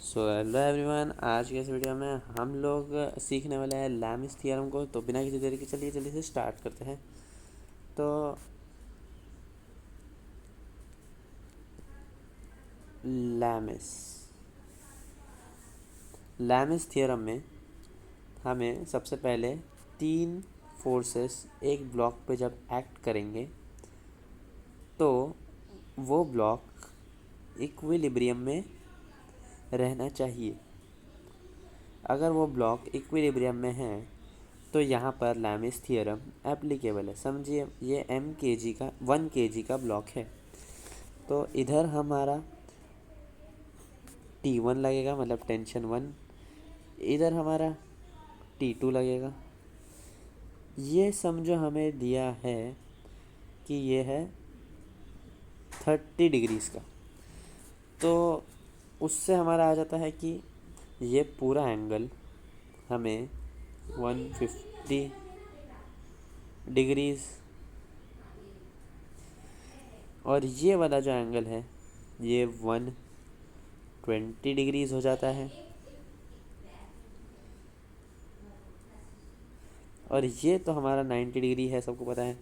So hello everyone, आज के इस वीडियो में हम लोग सीखने वाले हैं लैमिस थ्योरम को। तो बिना किसी देरी के चलिए जल्दी से स्टार्ट करते हैं। तो लैमिस लैमिस थ्योरम में हमें सबसे पहले तीन फोर्सेस एक ब्लॉक पे जब एक्ट करेंगे तो वो ब्लॉक इक्विलिब्रियम में रहना चाहिए। अगर वो ब्लॉक इक्विलिब्रियम में है तो यहाँ पर लैमिस थ्योरम एप्लीकेबल है। समझिए ये MkG का 1 kg का ब्लॉक है, तो इधर हमारा T1 लगेगा, मतलब टेंशन 1। इधर हमारा T2 लगेगा। ये समझो हमें दिया है कि ये है 30 डिग्रीज का, तो उससे हमारा आ जाता है कि ये पूरा एंगल हमें 150 डिग्रीज और ये वाला जो एंगल है ये 120 डिग्रीज हो जाता है। और ये तो हमारा 90 डिग्री है, सबको पता है।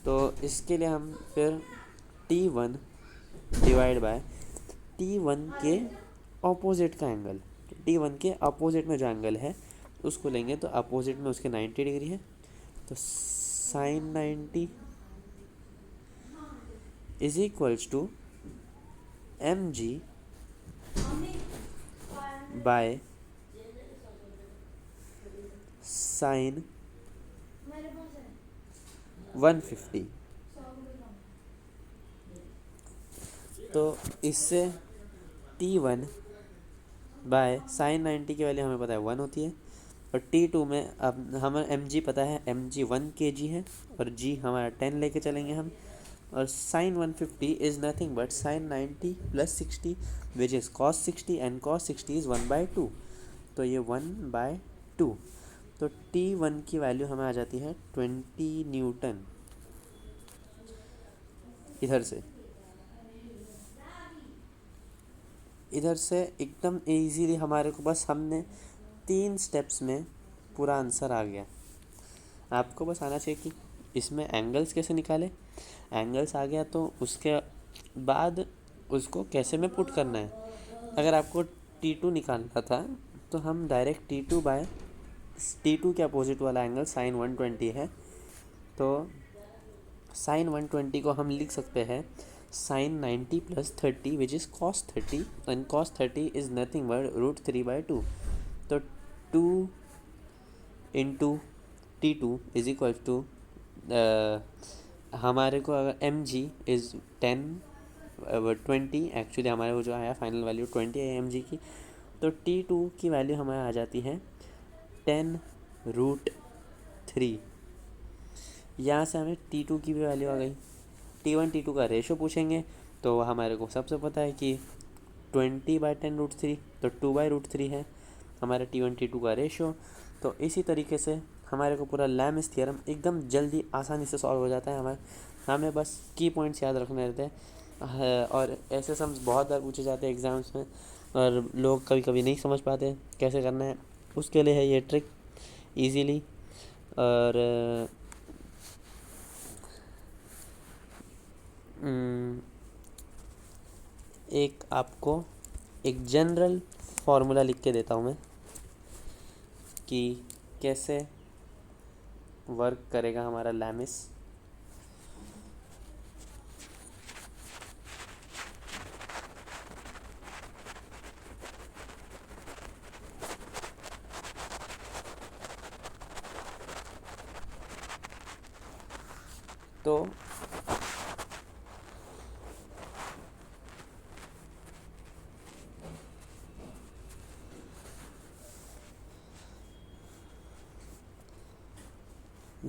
तो इसके लिए हम फिर T1 डिवाइड बाय T1 के ऑपोजिट का एंगल, T1 के अपोजिट में जो एंगल है उसको लेंगे, तो अपोजिट में उसके 90 डिग्री है, तो sine 90 is equals to mg by sine 150। तो इससे T1 बाय साइन 90 की वैल्यू हमें पता है 1 होती है, और T2 में अब हमें mg पता है, mg 1 kg है और g हमारा 10 लेके चलेंगे हम। और sine 150 is nothing but sine 90 plus 60 which is cos 60 and cos 60 is 1/2, तो ये 1/2। तो T1 की वैल्यू हमें आ जाती है 20 न्यूटन। इधर से एकदम इजीली हमारे को बस हमने 3 स्टेप्स में पूरा आंसर आ गया। आपको बस आना चाहिए कि इसमें एंगल्स कैसे निकाले। एंगल्स आ गया तो उसके बाद उसको कैसे में पुट करना है। अगर आपको T2 निकालना था तो हम डायरेक्ट T2 बाय T2 के अपोजिट वाला एंगल साइन 120 है, तो साइन 120 को हम लिख सकते हैं sine 90 plus 30 which is cos 30, and cos 30 is nothing but √3/2। तो 2 into T2 is equal to हमारे को अगर mg इज़ 20, एक्चुअली हमारे को जो आया फाइनल वैल्यू 20 है mg की, तो T2 की वैल्यू हमारे आ जाती है 10√3। यहाँ से हमें T2 की भी वैल्यू आ गई। T1 T2 का रेशो पूछेंगे तो हमारे को सबसे पता है कि 20/10√3, तो 2/√3 है हमारा T1 T2 का रेशो। तो इसी तरीके से हमारे को पूरा लैमिस थ्योरम एकदम जल्दी आसानी से सॉल्व हो जाता है। हमें बस की पॉइंट्स याद रखने रहते हैं, और ऐसे सम्स बहुत बार पूछे जाते हैं एग्ज़ाम्स में, और लोग कभी कभी नहीं समझ पाते कैसे करना है। उसके लिए है ये ट्रिक ईजीली। और एक आपको एक जनरल फार्मूला लिख के देता हूँ मैं कि कैसे वर्क करेगा हमारा लैमिस। तो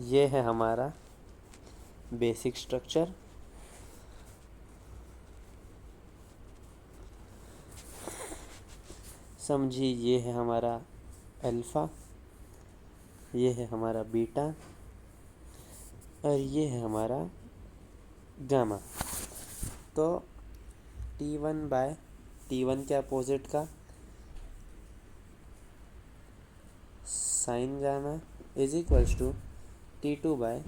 ये है हमारा बेसिक स्ट्रक्चर। समझिए ये है हमारा अल्फ़ा, ये है हमारा बीटा, और ये है हमारा गामा। तो T1 बाय T1 के अपोजिट का sine gamma is equals to T2 by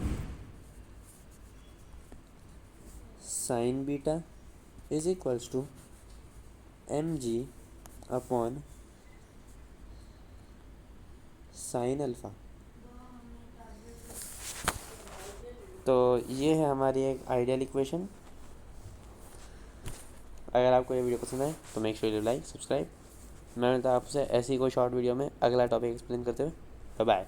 sine beta is equals to mg upon sine alpha. तो ये है हमारी एक आइडियल इक्वेशन। अगर आपको ये वीडियो पसंद आए तो make sure you like subscribe. मैं मिलता हूं आपसे ऐसी कोई शॉर्ट वीडियो में अगला टॉपिक एक्सप्लेन करते हुए। Bye bye.